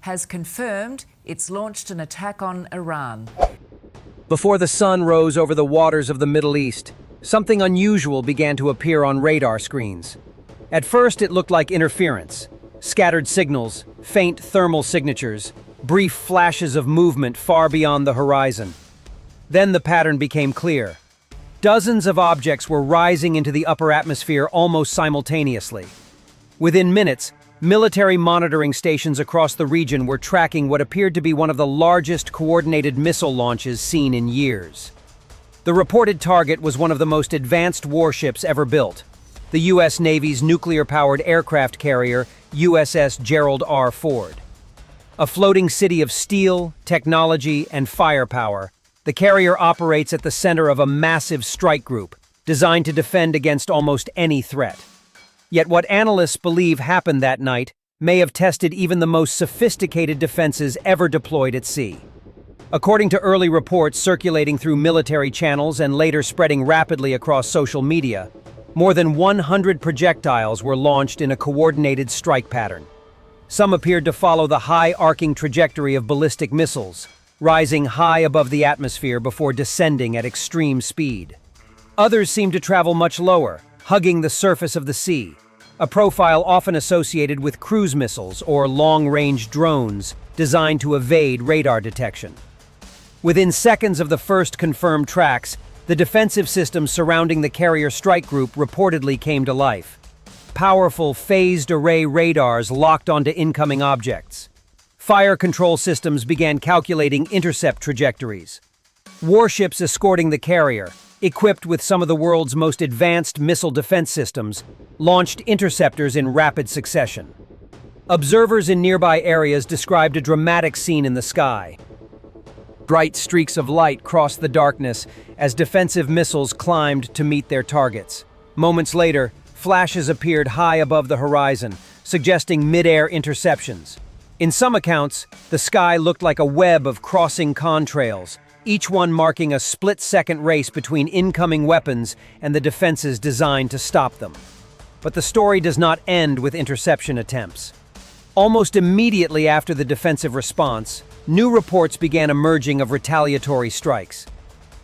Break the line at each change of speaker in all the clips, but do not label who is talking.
has confirmed it's launched an attack on Iran.
Before the sun rose over the waters of the Middle East, something unusual began to appear on radar screens. At first, it looked like interference. Scattered signals, faint thermal signatures, brief flashes of movement far beyond the horizon. Then the pattern became clear. Dozens of objects were rising into the upper atmosphere almost simultaneously. Within minutes, military monitoring stations across the region were tracking what appeared to be one of the largest coordinated missile launches seen in years. The reported target was one of the most advanced warships ever built, the U.S. Navy's nuclear-powered aircraft carrier, USS Gerald R. A floating city of steel, technology, and firepower, the carrier operates at the center of a massive strike group designed to defend against almost any threat. Yet what analysts believe happened that night may have tested even the most sophisticated defenses ever deployed at sea. According to early reports circulating through military channels and later spreading rapidly across social media, more than 100 projectiles were launched in a coordinated strike pattern. Some appeared to follow the high arcing trajectory of ballistic missiles, rising high above the atmosphere before descending at extreme speed. Others seemed to travel much lower, hugging the surface of the sea, a profile often associated with cruise missiles or long-range drones designed to evade radar detection. Within seconds of the first confirmed tracks, the defensive systems surrounding the carrier strike group reportedly came to life. Powerful phased array radars locked onto incoming objects. Fire control systems began calculating intercept trajectories. Warships escorting the carrier, equipped with some of the world's most advanced missile defense systems, launched interceptors in rapid succession. Observers in nearby areas described a dramatic scene in the sky. Bright streaks of light crossed the darkness as defensive missiles climbed to meet their targets. Moments later, flashes appeared high above the horizon, suggesting mid-air interceptions. In some accounts, the sky looked like a web of crossing contrails, each one marking a split-second race between incoming weapons and the defenses designed to stop them. But the story does not end with interception attempts. Almost immediately after the defensive response, new reports began emerging of retaliatory strikes.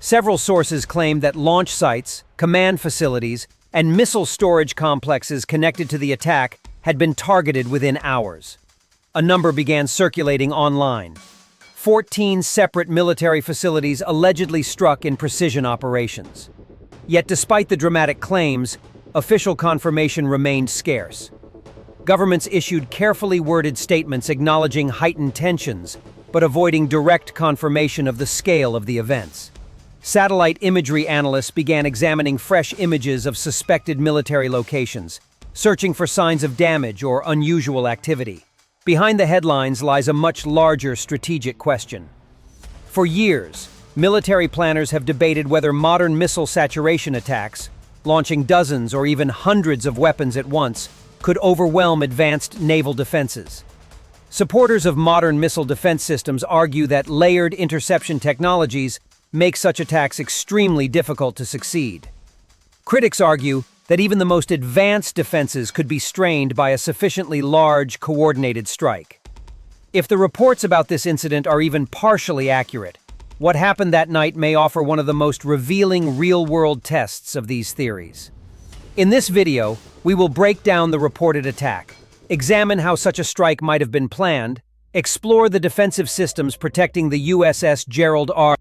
Several sources claimed that launch sites, command facilities, and missile storage complexes connected to the attack had been targeted within hours. A number began circulating online. 14 separate military facilities allegedly struck in precision operations. Yet despite the dramatic claims, official confirmation remained scarce. Governments issued carefully worded statements acknowledging heightened tensions, but avoiding direct confirmation of the scale of the events. Satellite imagery analysts began examining fresh images of suspected military locations, searching for signs of damage or unusual activity. Behind the headlines lies a much larger strategic question. For years, military planners have debated whether modern missile saturation attacks, launching dozens or even hundreds of weapons at once, could overwhelm advanced naval defenses. Supporters of modern missile defense systems argue that layered interception technologies make such attacks extremely difficult to succeed. Critics argue that even the most advanced defenses could be strained by a sufficiently large, coordinated strike. If the reports about this incident are even partially accurate, what happened that night may offer one of the most revealing real-world tests of these theories. In this video, we will break down the reported attack, examine how such a strike might have been planned, explore the defensive systems protecting the USS Gerald R.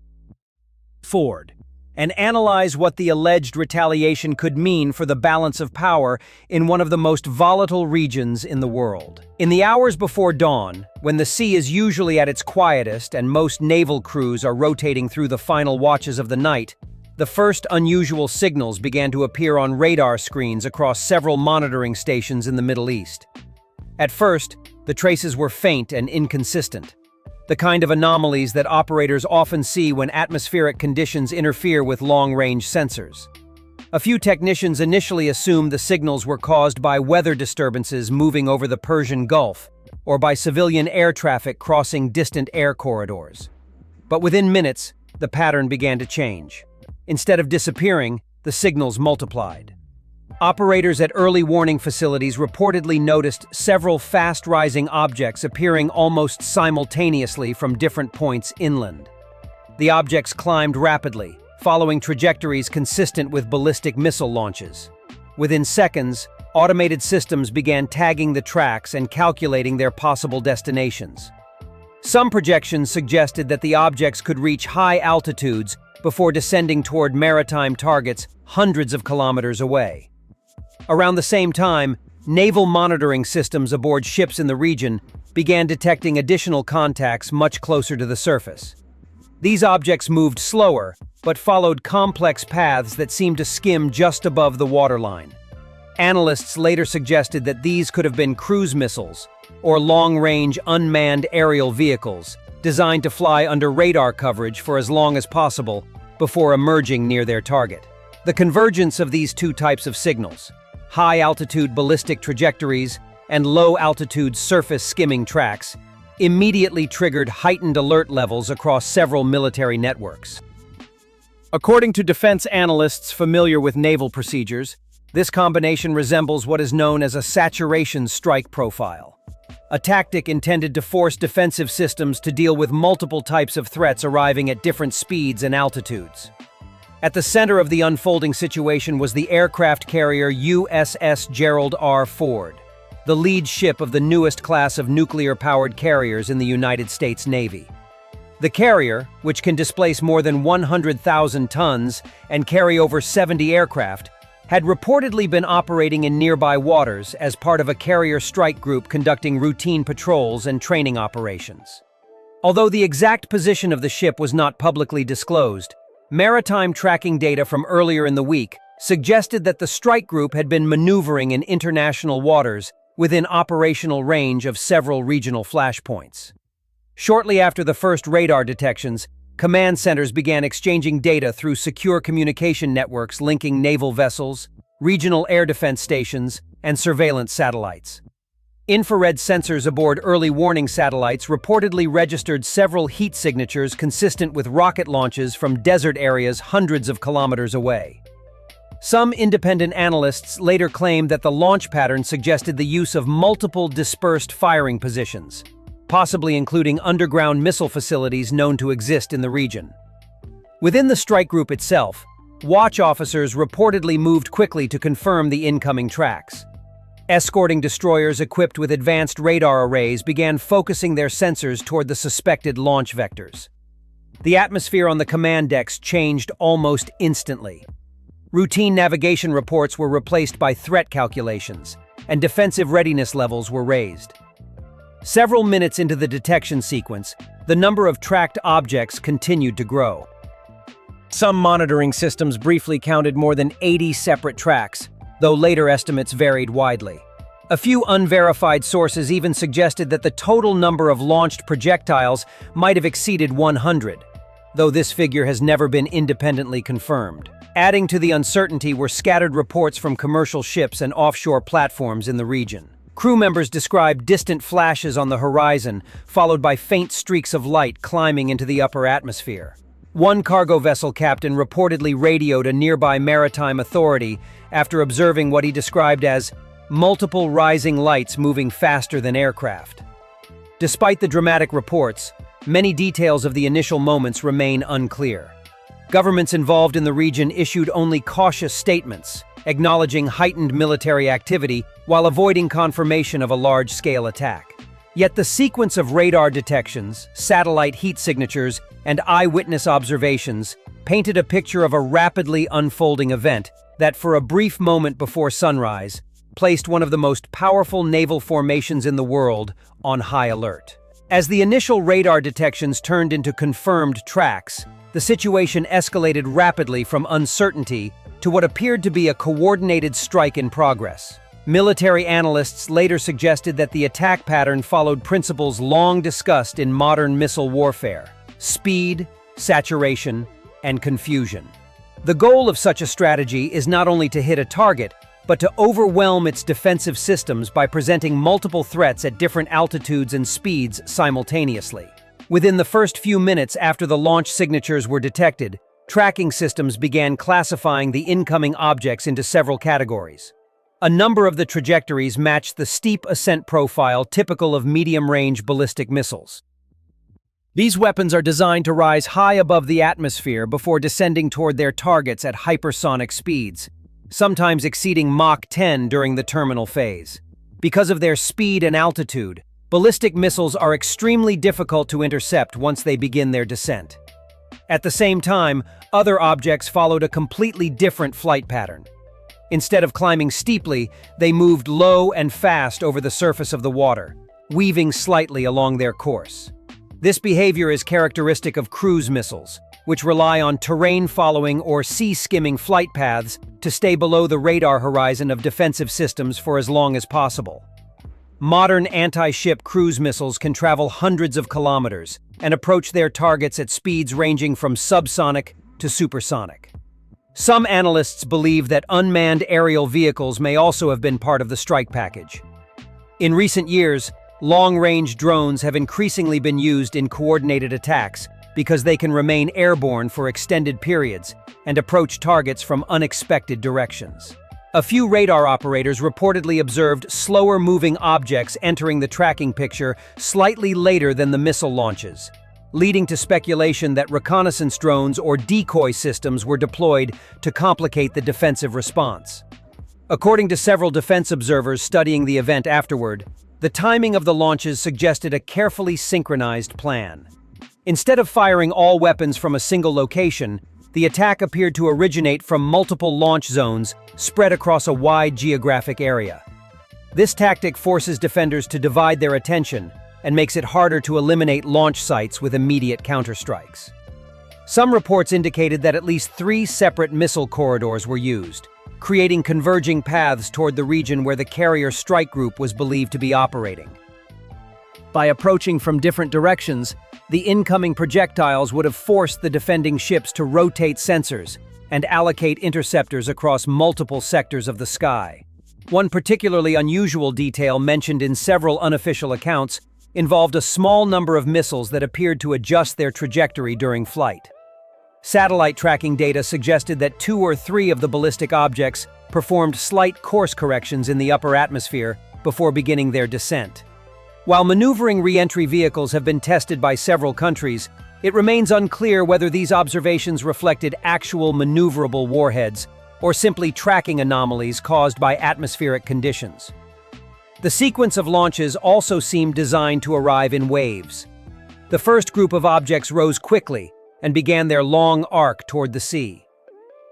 and analyze what the alleged retaliation could mean for the balance of power in one of the most volatile regions in the world. In the hours before dawn, when the sea is usually at its quietest and most naval crews are rotating through the final watches of the night, the first unusual signals began to appear on radar screens across several monitoring stations in the Middle East. At first, the traces were faint and inconsistent, the kind of anomalies that operators often see when atmospheric conditions interfere with long-range sensors. A few technicians initially assumed the signals were caused by weather disturbances moving over the Persian Gulf, or by civilian air traffic crossing distant air corridors. But within minutes, the pattern began to change. Instead of disappearing, the signals multiplied. Operators at early warning facilities reportedly noticed several fast-rising objects appearing almost simultaneously from different points inland. The objects climbed rapidly, following trajectories consistent with ballistic missile launches. Within seconds, automated systems began tagging the tracks and calculating their possible destinations. Some projections suggested that the objects could reach high altitudes before descending toward maritime targets hundreds of kilometers away. Around the same time, naval monitoring systems aboard ships in the region began detecting additional contacts much closer to the surface. These objects moved slower, but followed complex paths that seemed to skim just above the waterline. Analysts later suggested that these could have been cruise missiles or long-range unmanned aerial vehicles designed to fly under radar coverage for as long as possible before emerging near their target. The convergence of these two types of signals, high-altitude ballistic trajectories and low-altitude surface skimming tracks, immediately triggered heightened alert levels across several military networks. According to defense analysts familiar with naval procedures, this combination resembles what is known as a saturation strike profile, a tactic intended to force defensive systems to deal with multiple types of threats arriving at different speeds and altitudes. At the center of the unfolding situation was the aircraft carrier USS Gerald R. the lead ship of the newest class of nuclear-powered carriers in the United States Navy. The carrier, which can displace more than 100,000 tons and carry over 70 aircraft, had reportedly been operating in nearby waters as part of a carrier strike group conducting routine patrols and training operations. Although the exact position of the ship was not publicly disclosed, maritime tracking data from earlier in the week suggested that the strike group had been maneuvering in international waters within operational range of several regional flashpoints. Shortly after the first radar detections, command centers began exchanging data through secure communication networks linking naval vessels, regional air defense stations, and surveillance satellites. Infrared sensors aboard early warning satellites reportedly registered several heat signatures consistent with rocket launches from desert areas hundreds of kilometers away. Some independent analysts later claimed that the launch pattern suggested the use of multiple dispersed firing positions, possibly including underground missile facilities known to exist in the region. Within the strike group itself, watch officers reportedly moved quickly to confirm the incoming tracks. Escorting destroyers equipped with advanced radar arrays began focusing their sensors toward the suspected launch vectors. The atmosphere on the command decks changed almost instantly. Routine navigation reports were replaced by threat calculations, and defensive readiness levels were raised. Several minutes into the detection sequence, the number of tracked objects continued to grow. Some monitoring systems briefly counted more than 80 separate tracks, though later estimates varied widely. A few unverified sources even suggested that the total number of launched projectiles might have exceeded 100, though this figure has never been independently confirmed. Adding to the uncertainty were scattered reports from commercial ships and offshore platforms in the region. Crew members described distant flashes on the horizon, followed by faint streaks of light climbing into the upper atmosphere. One cargo vessel captain reportedly radioed a nearby maritime authority after observing what he described as multiple rising lights moving faster than aircraft. Despite the dramatic reports, many details of the initial moments remain unclear. Governments involved in the region issued only cautious statements, acknowledging heightened military activity while avoiding confirmation of a large-scale attack. Yet the sequence of radar detections, satellite heat signatures, and eyewitness observations painted a picture of a rapidly unfolding event that, for a brief moment before sunrise, placed one of the most powerful naval formations in the world on high alert. As the initial radar detections turned into confirmed tracks, the situation escalated rapidly from uncertainty to what appeared to be a coordinated strike in progress. Military analysts later suggested that the attack pattern followed principles long discussed in modern missile warfare: speed, saturation, and confusion. The goal of such a strategy is not only to hit a target, but to overwhelm its defensive systems by presenting multiple threats at different altitudes and speeds simultaneously. Within the first few minutes after the launch signatures were detected, tracking systems began classifying the incoming objects into several categories. A number of the trajectories matched the steep ascent profile typical of medium-range ballistic missiles. These weapons are designed to rise high above the atmosphere before descending toward their targets at hypersonic speeds, sometimes exceeding Mach 10 during the terminal phase. Because of their speed and altitude, ballistic missiles are extremely difficult to intercept once they begin their descent. At the same time, other objects followed a completely different flight pattern. Instead of climbing steeply, they moved low and fast over the surface of the water, weaving slightly along their course. This behavior is characteristic of cruise missiles, which rely on terrain-following or sea-skimming flight paths to stay below the radar horizon of defensive systems for as long as possible. Modern anti-ship cruise missiles can travel hundreds of kilometers and approach their targets at speeds ranging from subsonic to supersonic. Some analysts believe that unmanned aerial vehicles may also have been part of the strike package. In recent years, long-range drones have increasingly been used in coordinated attacks because they can remain airborne for extended periods and approach targets from unexpected directions. A few radar operators reportedly observed slower-moving objects entering the tracking picture slightly later than the missile launches, leading to speculation that reconnaissance drones or decoy systems were deployed to complicate the defensive response. According to several defense observers studying the event afterward, the timing of the launches suggested a carefully synchronized plan. Instead of firing all weapons from a single location, the attack appeared to originate from multiple launch zones spread across a wide geographic area. This tactic forces defenders to divide their attention and makes it harder to eliminate launch sites with immediate counterstrikes. Some reports indicated that at least 3 separate missile corridors were used, creating converging paths toward the region where the carrier strike group was believed to be operating. By approaching from different directions, the incoming projectiles would have forced the defending ships to rotate sensors and allocate interceptors across multiple sectors of the sky. One particularly unusual detail mentioned in several unofficial accounts involved a small number of missiles that appeared to adjust their trajectory during flight. Satellite tracking data suggested that 2 or 3 of the ballistic objects performed slight course corrections in the upper atmosphere before beginning their descent. While maneuvering re-entry vehicles have been tested by several countries, it remains unclear whether these observations reflected actual maneuverable warheads or simply tracking anomalies caused by atmospheric conditions. The sequence of launches also seemed designed to arrive in waves. The first group of objects rose quickly and began their long arc toward the sea.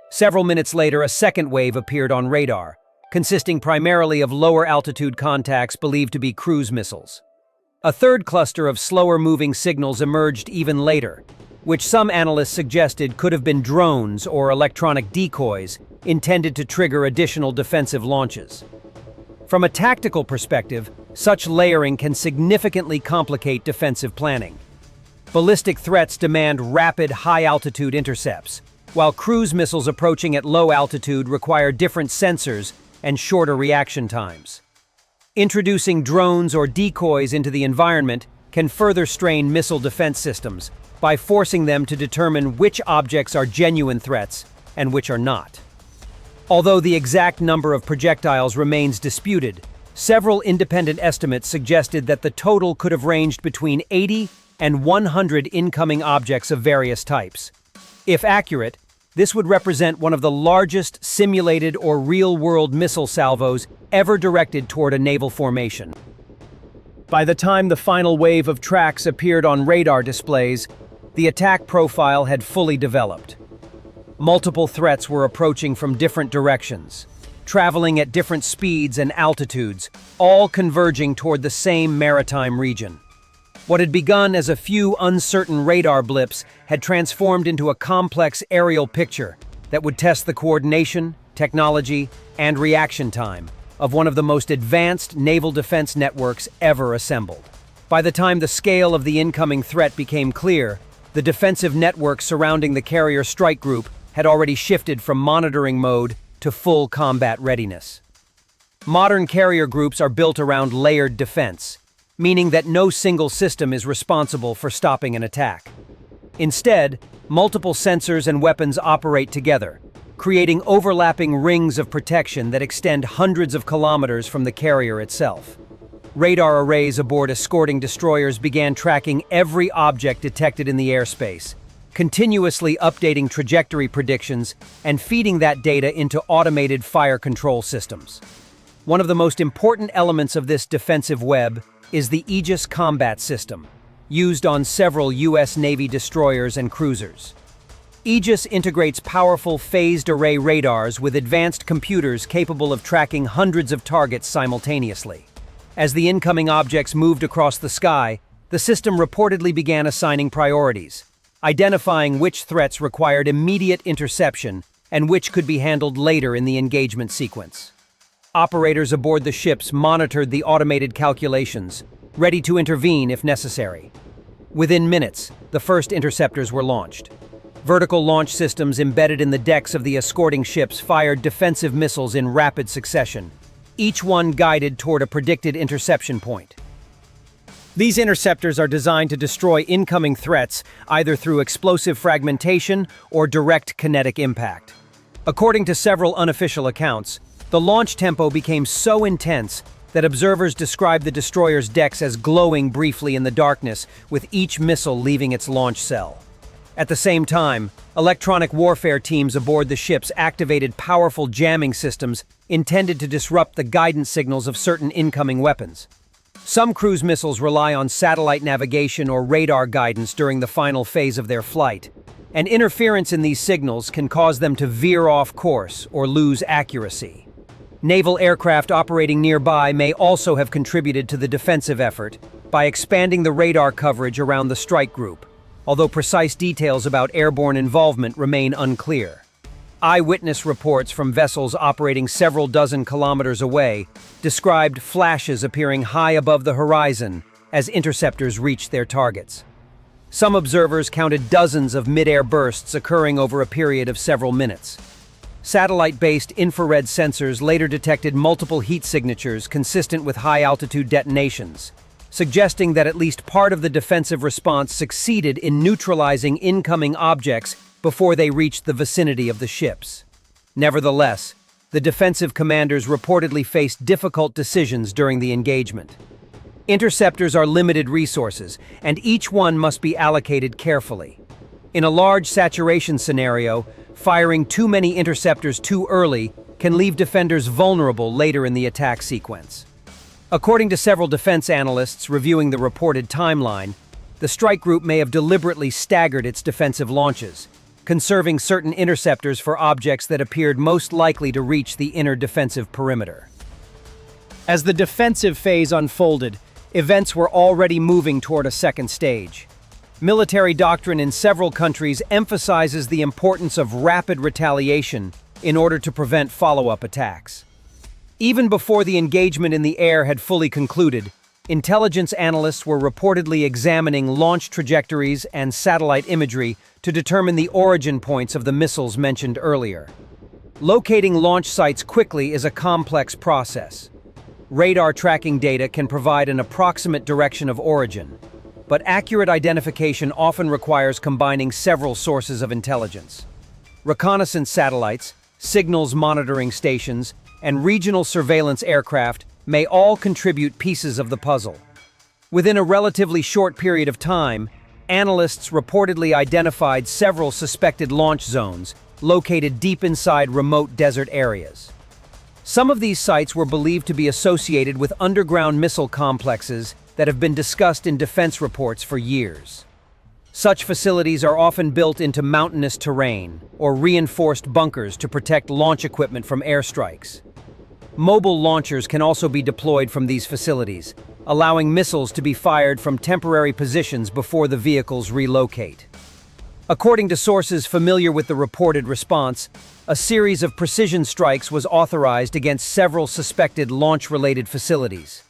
Several minutes later, a second wave appeared on radar, consisting primarily of lower-altitude contacts believed to be cruise missiles. A third cluster of slower-moving signals emerged even later, which some analysts suggested could have been drones or electronic decoys intended to trigger additional defensive launches. From a tactical perspective, such layering can significantly complicate defensive planning. Ballistic threats demand rapid, high-altitude intercepts, while cruise missiles approaching at low altitude require different sensors and shorter reaction times. Introducing drones or decoys into the environment can further strain missile defense systems by forcing them to determine which objects are genuine threats and which are not. Although the exact number of projectiles remains disputed, several independent estimates suggested that the total could have ranged between 80 and 100 incoming objects of various types. If accurate, this would represent one of the largest simulated or real-world missile salvos ever directed toward a naval formation. By the time the final wave of tracks appeared on radar displays, the attack profile had fully developed. Multiple threats were approaching from different directions, traveling at different speeds and altitudes, all converging toward the same maritime region. What had begun as a few uncertain radar blips had transformed into a complex aerial picture that would test the coordination, technology, and reaction time of one of the most advanced naval defense networks ever assembled. By the time the scale of the incoming threat became clear, the defensive network surrounding the carrier strike group had already shifted from monitoring mode to full combat readiness. Modern carrier groups are built around layered defense, meaning that no single system is responsible for stopping an attack. Instead, multiple sensors and weapons operate together, creating overlapping rings of protection that extend hundreds of kilometers from the carrier itself. Radar arrays aboard escorting destroyers began tracking every object detected in the airspace, continuously updating trajectory predictions and feeding that data into automated fire control systems. One of the most important elements of this defensive web is the Aegis combat system, used on several U.S. Navy destroyers and cruisers. Aegis integrates powerful phased array radars with advanced computers capable of tracking hundreds of targets simultaneously. As the incoming objects moved across the sky, the system reportedly began assigning priorities, identifying which threats required immediate interception and which could be handled later in the engagement sequence. Operators aboard the ships monitored the automated calculations, ready to intervene if necessary. Within minutes, the first interceptors were launched. Vertical launch systems embedded in the decks of the escorting ships fired defensive missiles in rapid succession, each one guided toward a predicted interception point. These interceptors are designed to destroy incoming threats either through explosive fragmentation or direct kinetic impact. According to several unofficial accounts, the launch tempo became so intense that observers described the destroyer's decks as glowing briefly in the darkness, with each missile leaving its launch cell. At the same time, electronic warfare teams aboard the ships activated powerful jamming systems intended to disrupt the guidance signals of certain incoming weapons. Some cruise missiles rely on satellite navigation or radar guidance during the final phase of their flight, and interference in these signals can cause them to veer off course or lose accuracy. Naval aircraft operating nearby may also have contributed to the defensive effort by expanding the radar coverage around the strike group, although precise details about airborne involvement remain unclear. Eyewitness reports from vessels operating several dozen kilometers away described flashes appearing high above the horizon as interceptors reached their targets. Some observers counted dozens of mid-air bursts occurring over a period of several minutes. Satellite-based infrared sensors later detected multiple heat signatures consistent with high-altitude detonations, suggesting that at least part of the defensive response succeeded in neutralizing incoming objects before they reached the vicinity of the ships. Nevertheless, the defensive commanders reportedly faced difficult decisions during the engagement. Interceptors are limited resources, and each one must be allocated carefully. In a large saturation scenario, firing too many interceptors too early can leave defenders vulnerable later in the attack sequence. According to several defense analysts reviewing the reported timeline, the strike group may have deliberately staggered its defensive launches, conserving certain interceptors for objects that appeared most likely to reach the inner defensive perimeter. As the defensive phase unfolded, events were already moving toward a second stage. Military doctrine in several countries emphasizes the importance of rapid retaliation in order to prevent follow-up attacks. Even before the engagement in the air had fully concluded, intelligence analysts were reportedly examining launch trajectories and satellite imagery to determine the origin points of the missiles mentioned earlier. Locating launch sites quickly is a complex process. Radar tracking data can provide an approximate direction of origin, but accurate identification often requires combining several sources of intelligence. Reconnaissance satellites, signals monitoring stations, and regional surveillance aircraft may all contribute pieces of the puzzle. Within a relatively short period of time, analysts reportedly identified several suspected launch zones located deep inside remote desert areas. Some of these sites were believed to be associated with underground missile complexes that have been discussed in defense reports for years. Such facilities are often built into mountainous terrain or reinforced bunkers to protect launch equipment from airstrikes. Mobile launchers can also be deployed from these facilities, allowing missiles to be fired from temporary positions before the vehicles relocate. According to sources familiar with the reported response, a series of precision strikes was authorized against several suspected launch-related facilities.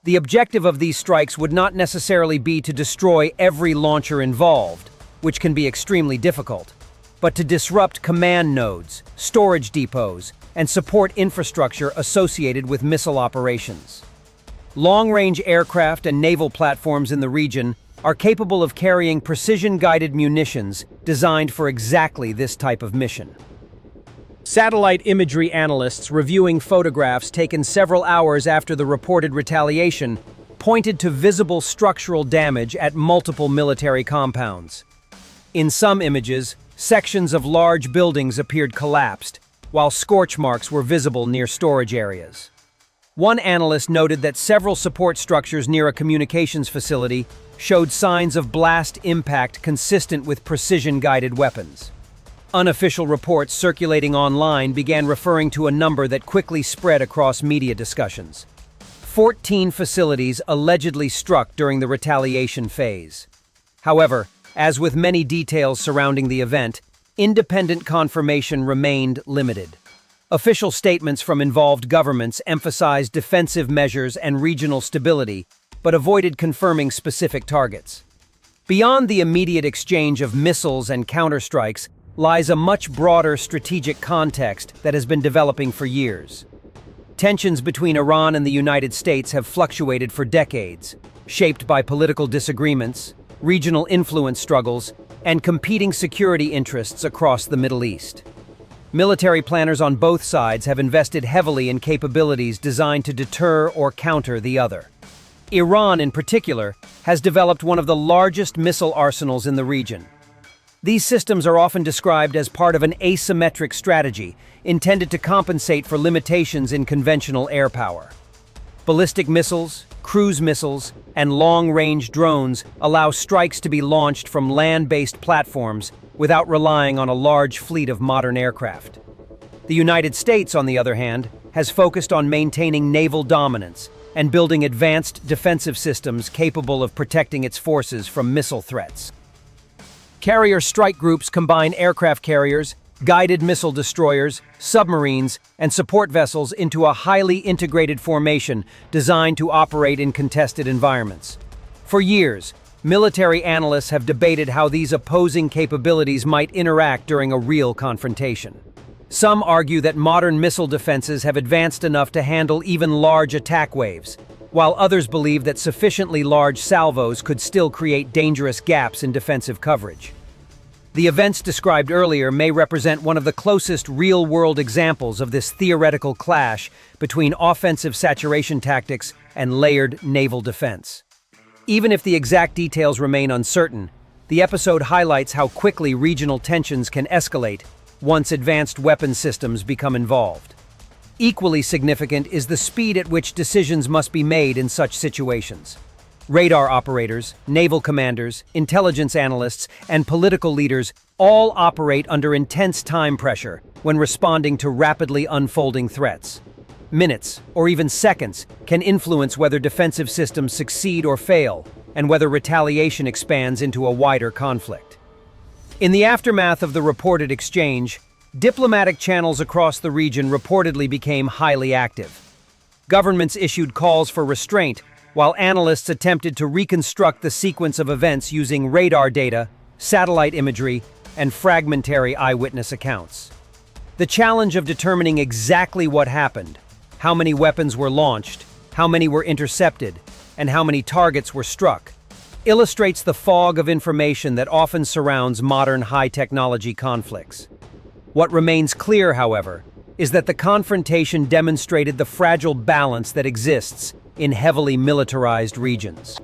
The objective of these strikes would not necessarily be to destroy every launcher involved, which can be extremely difficult, but to disrupt command nodes, storage depots, and support infrastructure associated with missile operations. Long-range aircraft and naval platforms in the region are capable of carrying precision-guided munitions designed for exactly this type of mission. Satellite imagery analysts reviewing photographs taken several hours after the reported retaliation pointed to visible structural damage at multiple military compounds. In some images, sections of large buildings appeared collapsed, while scorch marks were visible near storage areas. One analyst noted that several support structures near a communications facility showed signs of blast impact consistent with precision-guided weapons. Unofficial reports circulating online began referring to a number that quickly spread across media discussions. 14 facilities allegedly struck during the retaliation phase. However, as with many details surrounding the event, independent confirmation remained limited. Official statements from involved governments emphasized defensive measures and regional stability, but avoided confirming specific targets. Beyond the immediate exchange of missiles and counterstrikes lies a much broader strategic context that has been developing for years. Tensions between Iran and the United States have fluctuated for decades, shaped by political disagreements, regional influence struggles, and competing security interests across the Middle East. Military planners on both sides have invested heavily in capabilities designed to deter or counter the other. Iran, in particular, has developed one of the largest missile arsenals in the region. These systems are often described as part of an asymmetric strategy intended to compensate for limitations in conventional air power. Ballistic missiles, cruise missiles, and long-range drones allow strikes to be launched from land-based platforms without relying on a large fleet of modern aircraft. The United States, on the other hand, has focused on maintaining naval dominance and building advanced defensive systems capable of protecting its forces from missile threats. Carrier strike groups combine aircraft carriers, guided missile destroyers, submarines, and support vessels into a highly integrated formation designed to operate in contested environments. For years, military analysts have debated how these opposing capabilities might interact during a real confrontation. Some argue that modern missile defenses have advanced enough to handle even large attack waves, while others believe that sufficiently large salvos could still create dangerous gaps in defensive coverage. The events described earlier may represent one of the closest real-world examples of this theoretical clash between offensive saturation tactics and layered naval defense. Even if the exact details remain uncertain, the episode highlights how quickly regional tensions can escalate once advanced weapon systems become involved. Equally significant is the speed at which decisions must be made in such situations. Radar operators, naval commanders, intelligence analysts, and political leaders all operate under intense time pressure when responding to rapidly unfolding threats. Minutes, or even seconds, can influence whether defensive systems succeed or fail, and whether retaliation expands into a wider conflict. In the aftermath of the reported exchange, diplomatic channels across the region reportedly became highly active. Governments issued calls for restraint, while analysts attempted to reconstruct the sequence of events using radar data, satellite imagery, and fragmentary eyewitness accounts. The challenge of determining exactly what happened, how many weapons were launched, how many were intercepted, and how many targets were struck, illustrates the fog of information that often surrounds modern high-technology conflicts. What remains clear, however, is that the confrontation demonstrated the fragile balance that exists in heavily militarized regions.